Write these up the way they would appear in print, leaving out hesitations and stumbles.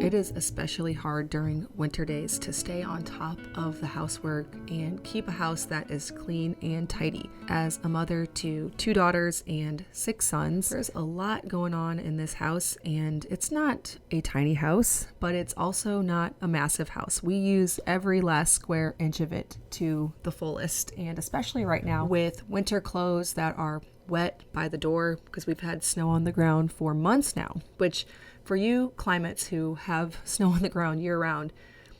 It is especially hard during winter days to stay on top of the housework and keep a house that is clean and tidy. As a mother to 2 daughters and 6 sons, there's a lot going on in this house, and it's not a tiny house, but it's also not a massive house. We use every last square inch of it to the fullest, and especially right now with winter clothes that are wet by the door because we've had snow on the ground for months now, which for you climates who have snow on the ground year round,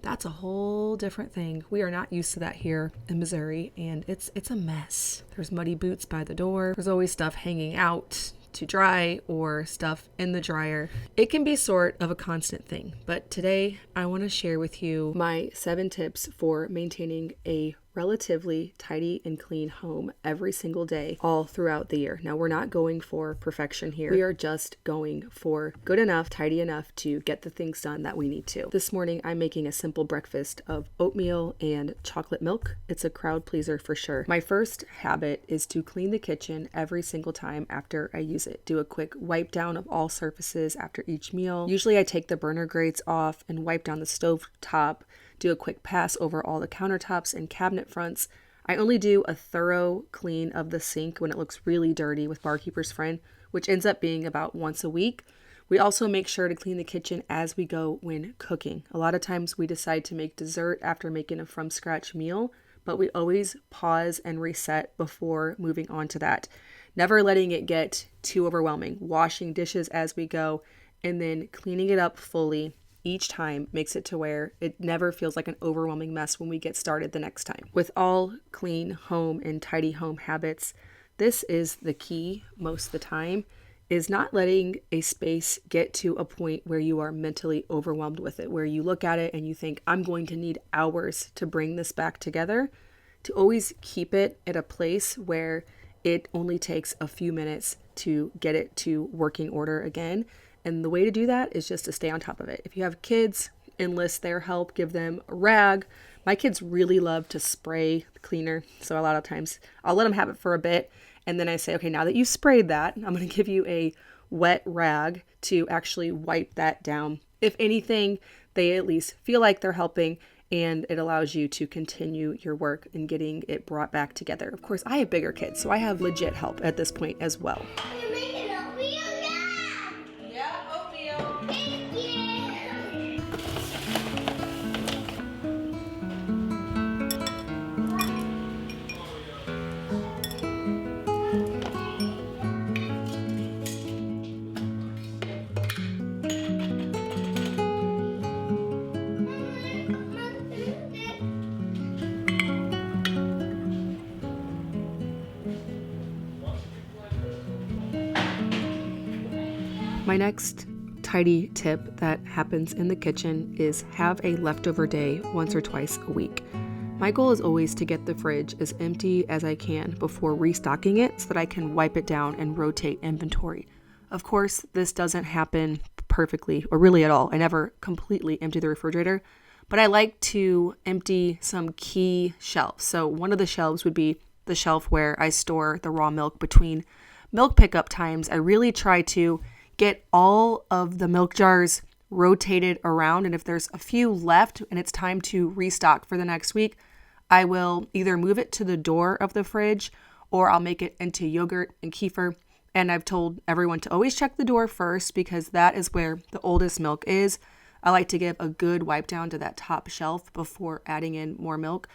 that's a whole different thing. We are not used to that here in Missouri, and it's a mess. There's muddy boots by the door. There's always stuff hanging out to dry or stuff in the dryer. It can be sort of a constant thing, but today I want to share with you my 7 tips for maintaining a relatively tidy and clean home every single day all throughout the year. Now, we're not going for perfection here. We are just going for good enough, tidy enough to get the things done that we need to. This morning, I'm making a simple breakfast of oatmeal and chocolate milk. It's a crowd pleaser for sure. My first habit is to clean the kitchen every single time after I use it. Do a quick wipe down of all surfaces after each meal. Usually I take the burner grates off and wipe down the stove top. Do a quick pass over all the countertops and cabinet fronts. I only do a thorough clean of the sink when it looks really dirty with Barkeeper's Friend, which ends up being about once a week. We also make sure to clean the kitchen as we go when cooking. A lot of times we decide to make dessert after making a from scratch meal, but we always pause and reset before moving on to that. Never letting it get too overwhelming. Washing dishes as we go and then cleaning it up fully each time makes it to where it never feels like an overwhelming mess when we get started the next time. With all clean home and tidy home habits, this is the key most of the time, is not letting a space get to a point where you are mentally overwhelmed with it, where you look at it and you think, I'm going to need hours to bring this back together. To always keep it at a place where it only takes a few minutes to get it to working order again. And the way to do that is just to stay on top of it. If you have kids, enlist their help, give them a rag. My kids really love to spray the cleaner. So a lot of times I'll let them have it for a bit. And then I say, okay, now that you sprayed that, I'm going to give you a wet rag to actually wipe that down. If anything, they at least feel like they're helping, and it allows you to continue your work in getting it brought back together. Of course, I have bigger kids, so I have legit help at this point as well. My next tidy tip that happens in the kitchen is have a leftover day once or twice a week. My goal is always to get the fridge as empty as I can before restocking it so that I can wipe it down and rotate inventory. Of course, this doesn't happen perfectly or really at all. I never completely empty the refrigerator, but I like to empty some key shelves. So one of the shelves would be the shelf where I store the raw milk between milk pickup times. I really try to get all of the milk jars rotated around, and if there's a few left and it's time to restock for the next week, I will either move it to the door of the fridge or I'll make it into yogurt and kefir. And I've told everyone to always check the door first because that is where the oldest milk is. I like to give a good wipe down to that top shelf before adding in more milk.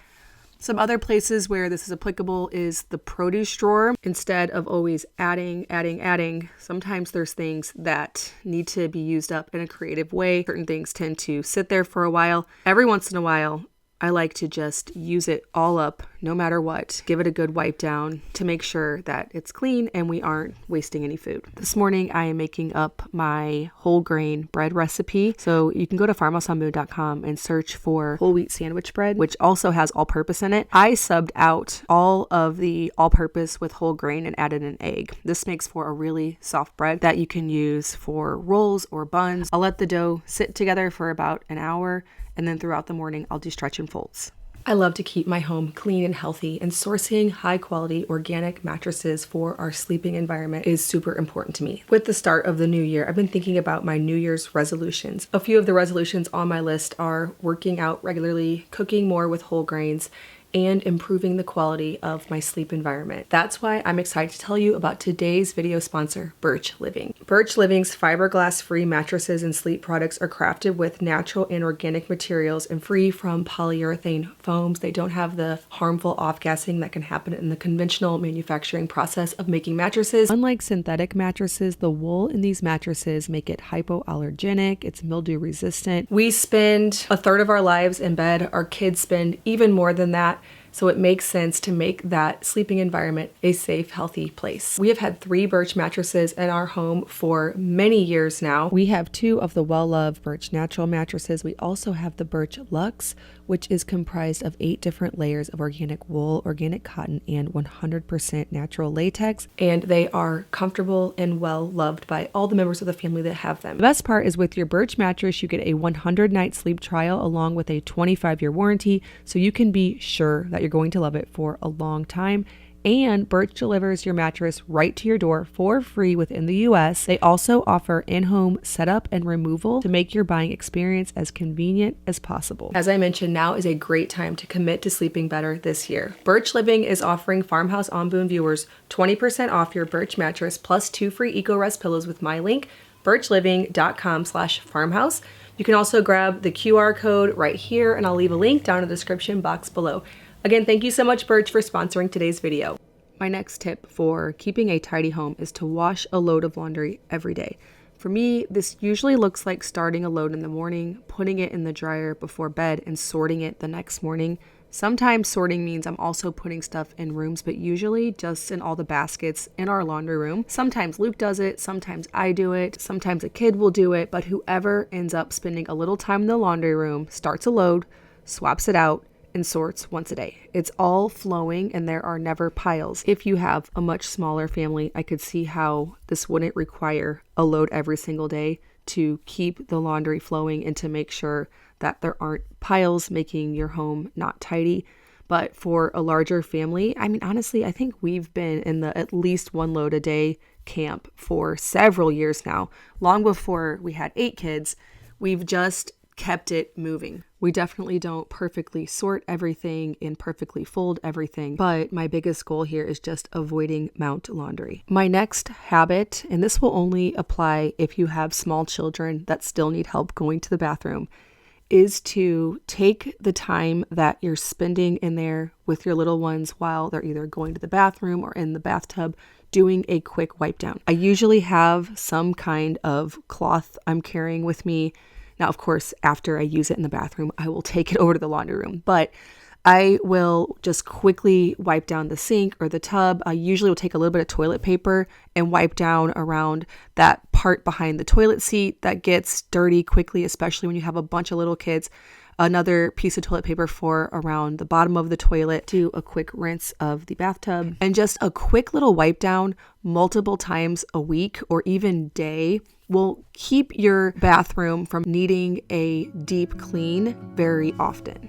Some other places where this is applicable is the produce drawer. Instead of always adding, sometimes there's things that need to be used up in a creative way. Certain things tend to sit there for a while. Every once in a while, I like to just use it all up, no matter what. Give it a good wipe down to make sure that it's clean and we aren't wasting any food. This morning, I am making up my whole grain bread recipe. So you can go to farmhouseonmoon.com and search for whole wheat sandwich bread, which also has all-purpose in it. I subbed out all of the all-purpose with whole grain and added an egg. This makes for a really soft bread that you can use for rolls or buns. I'll let the dough sit together for about an hour, and then throughout the morning, I'll do stretch and folds. I love to keep my home clean and healthy, and sourcing high quality organic mattresses for our sleeping environment is super important to me. With the start of the new year, I've been thinking about my New Year's resolutions. A few of the resolutions on my list are working out regularly, cooking more with whole grains, and improving the quality of my sleep environment. That's why I'm excited to tell you about today's video sponsor, Birch Living. Birch Living's fiberglass-free mattresses and sleep products are crafted with natural and organic materials and free from polyurethane foams. They don't have the harmful off-gassing that can happen in the conventional manufacturing process of making mattresses. Unlike synthetic mattresses, the wool in these mattresses make it hypoallergenic, it's mildew resistant. We spend a third of our lives in bed. Our kids spend even more than that. So it makes sense to make that sleeping environment a safe, healthy place. We have had 3 Birch mattresses in our home for many years now. We have 2 of the well-loved Birch natural mattresses. We also have the Birch Luxe, which is comprised of 8 different layers of organic wool, organic cotton, and 100% natural latex. And they are comfortable and well loved by all the members of the family that have them. The best part is with your Birch mattress, you get a 100-night sleep trial along with a 25-year warranty, so you can be sure that you're going to love it for a long time. And Birch delivers your mattress right to your door for free within the US. They also offer in-home setup and removal to make your buying experience as convenient as possible. As I mentioned, now is a great time to commit to sleeping better this year. Birch Living is offering Farmhouse On Boone viewers 20% off your Birch mattress plus 2 free EcoRest pillows with my link, birchliving.com/farmhouse. You can also grab the QR code right here, and I'll leave a link down in the description box below. Again, thank you so much, Birch, for sponsoring today's video. My next tip for keeping a tidy home is to wash a load of laundry every day. For me, this usually looks like starting a load in the morning, putting it in the dryer before bed, and sorting it the next morning. Sometimes sorting means I'm also putting stuff in rooms, but usually just in all the baskets in our laundry room. Sometimes Luke does it, sometimes I do it, sometimes a kid will do it, but whoever ends up spending a little time in the laundry room starts a load, swaps it out, and sorts once a day. It's all flowing and there are never piles. If you have a much smaller family, I could see how this wouldn't require a load every single day to keep the laundry flowing and to make sure that there aren't piles making your home not tidy. But for a larger family, I mean, honestly, I think we've been in the at least 1 load a day camp for several years now. Long before we had 8 kids, we've just kept it moving. We definitely don't perfectly sort everything and perfectly fold everything, but my biggest goal here is just avoiding mount laundry. My next habit, and this will only apply if you have small children that still need help going to the bathroom, is to take the time that you're spending in there with your little ones while they're either going to the bathroom or in the bathtub doing a quick wipe down. I usually have some kind of cloth I'm carrying with me. Now, of course, after I use it in the bathroom, I will take it over to the laundry room, but I will just quickly wipe down the sink or the tub. I usually will take a little bit of toilet paper and wipe down around that part behind the toilet seat that gets dirty quickly, especially when you have a bunch of little kids. Another piece of toilet paper for around the bottom of the toilet. Do a quick rinse of the bathtub and just a quick little wipe down multiple times a week or even day will keep your bathroom from needing a deep clean very often.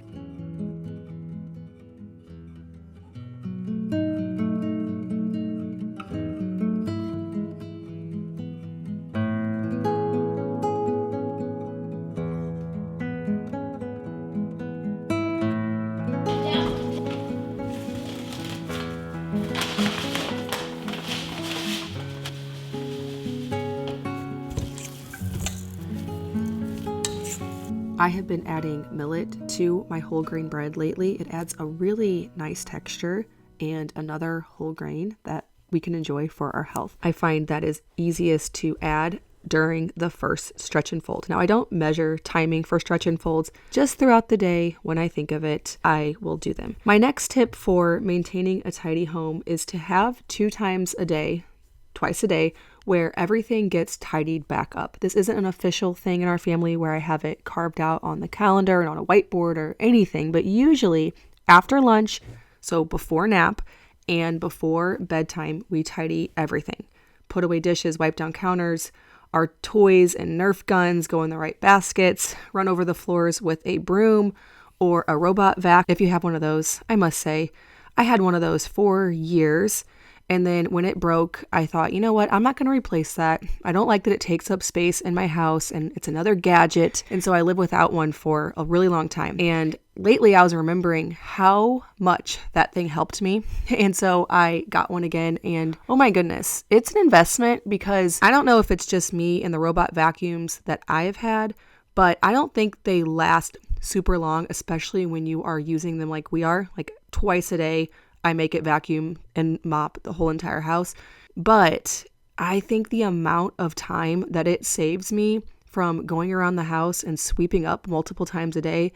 I have been adding millet to my whole grain bread lately. It adds a really nice texture and another whole grain that we can enjoy for our health. I find that is easiest to add during the first stretch and fold. Now, I don't measure timing for stretch and folds. Just throughout the day, when I think of it, I will do them. My next tip for maintaining a tidy home is to have 2 times a day, twice a day, where everything gets tidied back up. This isn't an official thing in our family where I have it carved out on the calendar and on a whiteboard or anything, but usually after lunch, so before nap and before bedtime, we tidy everything. Put away dishes, wipe down counters, our toys and Nerf guns go in the right baskets, run over the floors with a broom, or a robot vac if you have one of those. I must say, I had one of those for years. And then when it broke, I thought, you know what? I'm not going to replace that. I don't like that it takes up space in my house and it's another gadget. And so I lived without one for a really long time. And lately I was remembering how much that thing helped me. And so I got one again and oh my goodness, it's an investment because I don't know if it's just me and the robot vacuums that I have had, but I don't think they last super long, especially when you are using them like we are, like twice a day. I make it vacuum and mop the whole entire house. But I think the amount of time that it saves me from going around the house and sweeping up multiple times a day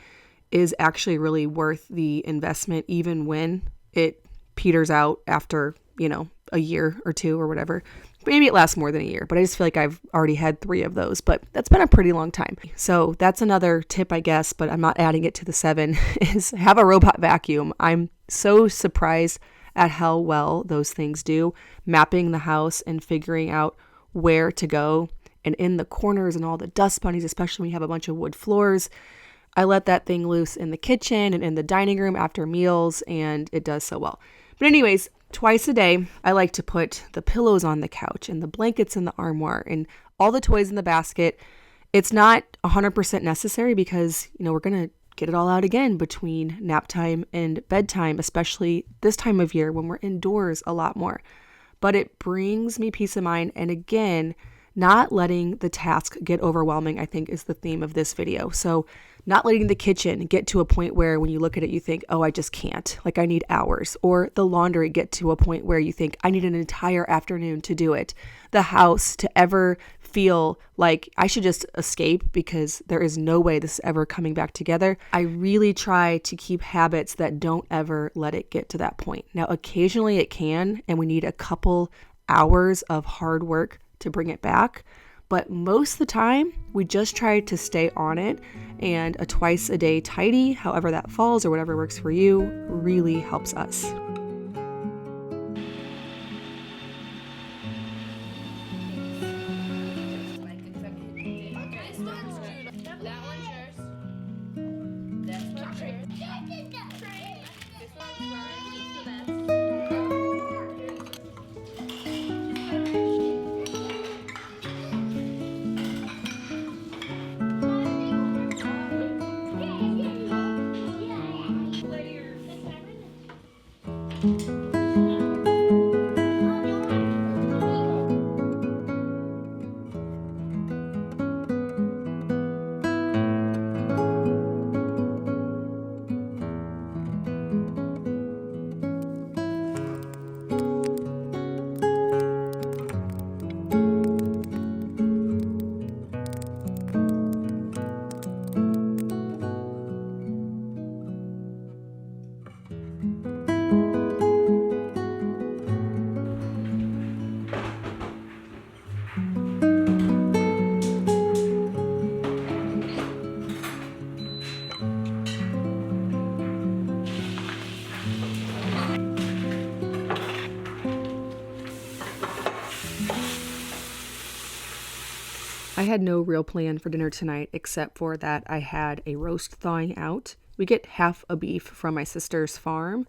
is actually really worth the investment, even when it peters out after, a year or two or whatever. Maybe it lasts more than a year, but I just feel like I've already had 3 of those, but that's been a pretty long time. So that's another tip, I guess, but I'm not adding it to the 7, is have a robot vacuum. I'm so surprised at how well those things do, mapping the house and figuring out where to go and in the corners and all the dust bunnies, especially when you have a bunch of wood floors. I let that thing loose in the kitchen and in the dining room after meals, and it does so well. But anyways, twice a day, I like to put the pillows on the couch and the blankets in the armoire and all the toys in the basket. It's not 100% necessary because, we're going to get it all out again between nap time and bedtime, especially this time of year when we're indoors a lot more. But it brings me peace of mind. And again, not letting the task get overwhelming, I think, is the theme of this video. So not letting the kitchen get to a point where when you look at it, you think, oh, I just can't, like I need hours. Or the laundry get to a point where you think, I need an entire afternoon to do it. The house to ever feel like I should just escape because there is no way this is ever coming back together. I really try to keep habits that don't ever let it get to that point. Now, occasionally it can, and we need a couple hours of hard work to bring it back. But most of the time, we just try to stay on it, and a twice a day tidy, however that falls or whatever works for you, really helps us. I had no real plan for dinner tonight except for that I had a roast thawing out. We get half a beef from my sister's farm,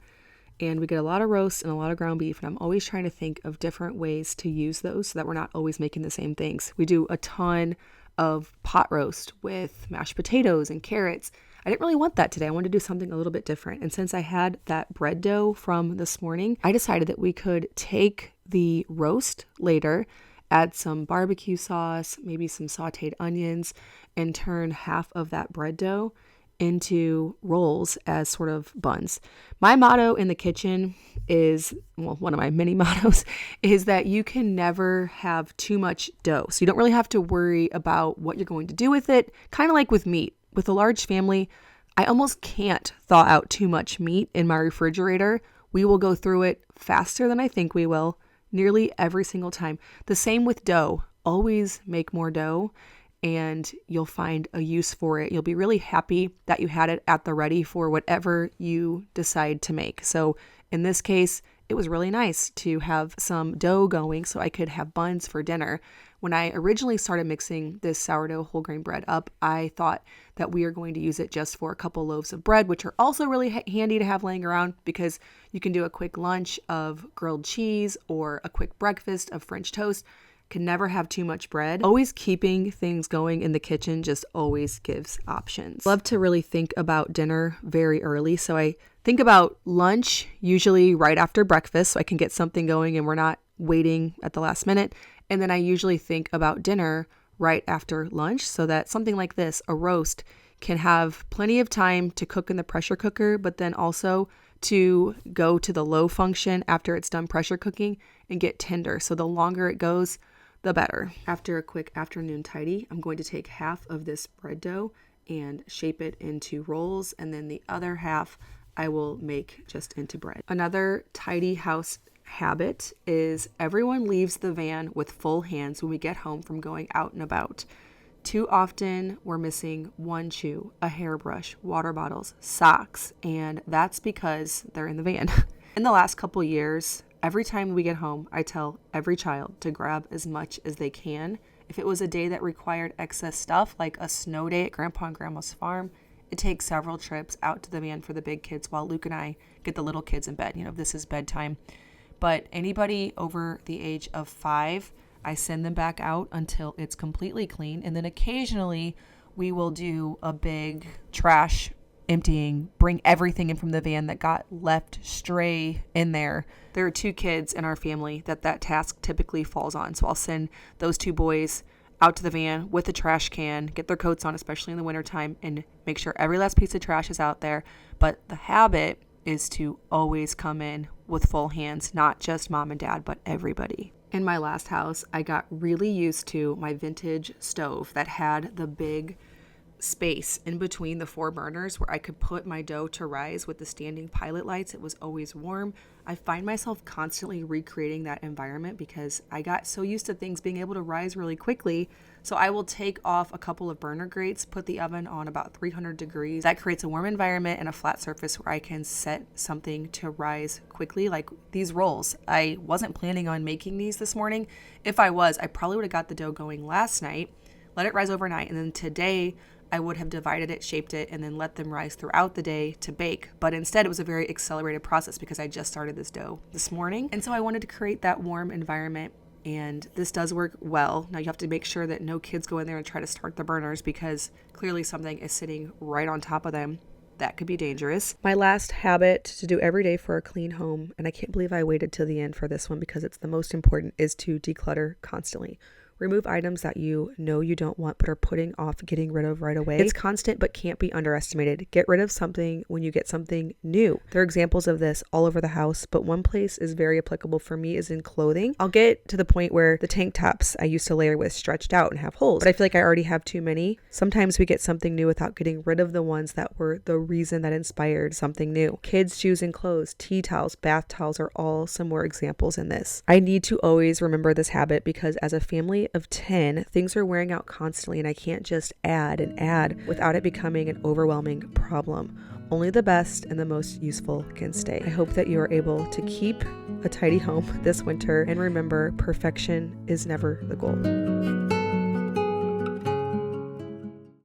and we get a lot of roast and a lot of ground beef, and I'm always trying to think of different ways to use those so that we're not always making the same things. We do a ton of pot roast with mashed potatoes and carrots. I didn't really want that today. I wanted to do something a little bit different. And since I had that bread dough from this morning, I decided that we could take the roast later, add some barbecue sauce, maybe some sauteed onions, and turn half of that bread dough into rolls as sort of buns. My motto in the kitchen is, well, one of my many mottos is that you can never have too much dough. So you don't really have to worry about what you're going to do with it. Kind of like with meat. With a large family, I almost can't thaw out too much meat in my refrigerator. We will go through it faster than I think we will, nearly every single time. The same with dough. Always make more dough and you'll find a use for it. You'll be really happy that you had it at the ready for whatever you decide to make. So in this case, it was really nice to have some dough going so I could have buns for dinner. When I originally started mixing this sourdough whole grain bread up, I thought that we are going to use it just for a couple loaves of bread, which are also really handy to have laying around because you can do a quick lunch of grilled cheese or a quick breakfast of French toast. Can never have too much bread. Always keeping things going in the kitchen just always gives options. Love to really think about dinner very early. So I think about lunch usually right after breakfast so I can get something going and we're not waiting at the last minute. And then I usually think about dinner right after lunch so that something like this, a roast, can have plenty of time to cook in the pressure cooker, but then also to go to the low function after it's done pressure cooking and get tender. So the longer it goes, the better. After a quick afternoon tidy, I'm going to take half of this bread dough and shape it into rolls, and then the other half I will make just into bread. Another tidy house habit is everyone leaves the van with full hands when we get home from going out and about. Too often we're missing one shoe, a hairbrush, water bottles, socks, and that's because they're in the van. In the last couple years, every time we get home, I tell every child to grab as much as they can. If it was a day that required excess stuff, like a snow day at Grandpa and Grandma's farm, it takes several trips out to the van for the big kids while Luke and I get the little kids in bed. This is bedtime. But anybody over the age of 5, I send them back out until it's completely clean. And then occasionally we will do a big trash emptying, bring everything in from the van that got left stray in there. There are 2 kids in our family that task typically falls on. So I'll send those 2 boys out to the van with a trash can, get their coats on, especially in the wintertime, and make sure every last piece of trash is out there. But the habit is to always come in with full hands, not just mom and dad, but everybody. In my last house, I got really used to my vintage stove that had the big space in between the 4 burners where I could put my dough to rise with the standing pilot lights. It was always warm. I find myself constantly recreating that environment because I got so used to things being able to rise really quickly. So I will take off a couple of burner grates, put the oven on about 300 degrees. That creates a warm environment and a flat surface where I can set something to rise quickly, like these rolls. I wasn't planning on making these this morning. If I was, I probably would have got the dough going last night, let it rise overnight, and then today I would have divided it, shaped it, and then let them rise throughout the day to bake. But instead, it was a very accelerated process because I just started this dough this morning. And so I wanted to create that warm environment, and this does work well. Now you have to make sure that no kids go in there and try to start the burners because clearly something is sitting right on top of them. That could be dangerous. My last habit to do every day for a clean home, and I can't believe I waited till the end for this one because it's the most important, is to declutter constantly. Remove items that you know you don't want but are putting off getting rid of right away. It's constant but can't be underestimated. Get rid of something when you get something new. There are examples of this all over the house, but one place is very applicable for me is in clothing. I'll get to the point where the tank tops I used to layer with stretched out and have holes, but I feel like I already have too many. Sometimes we get something new without getting rid of the ones that were the reason that inspired something new. Kids' shoes and clothes, tea towels, bath towels are all some more examples in this. I need to always remember this habit because as a family of 10, things are wearing out constantly and I can't just add and add without it becoming an overwhelming problem. Only the best and the most useful can stay. I hope that you are able to keep a tidy home this winter and remember, perfection is never the goal.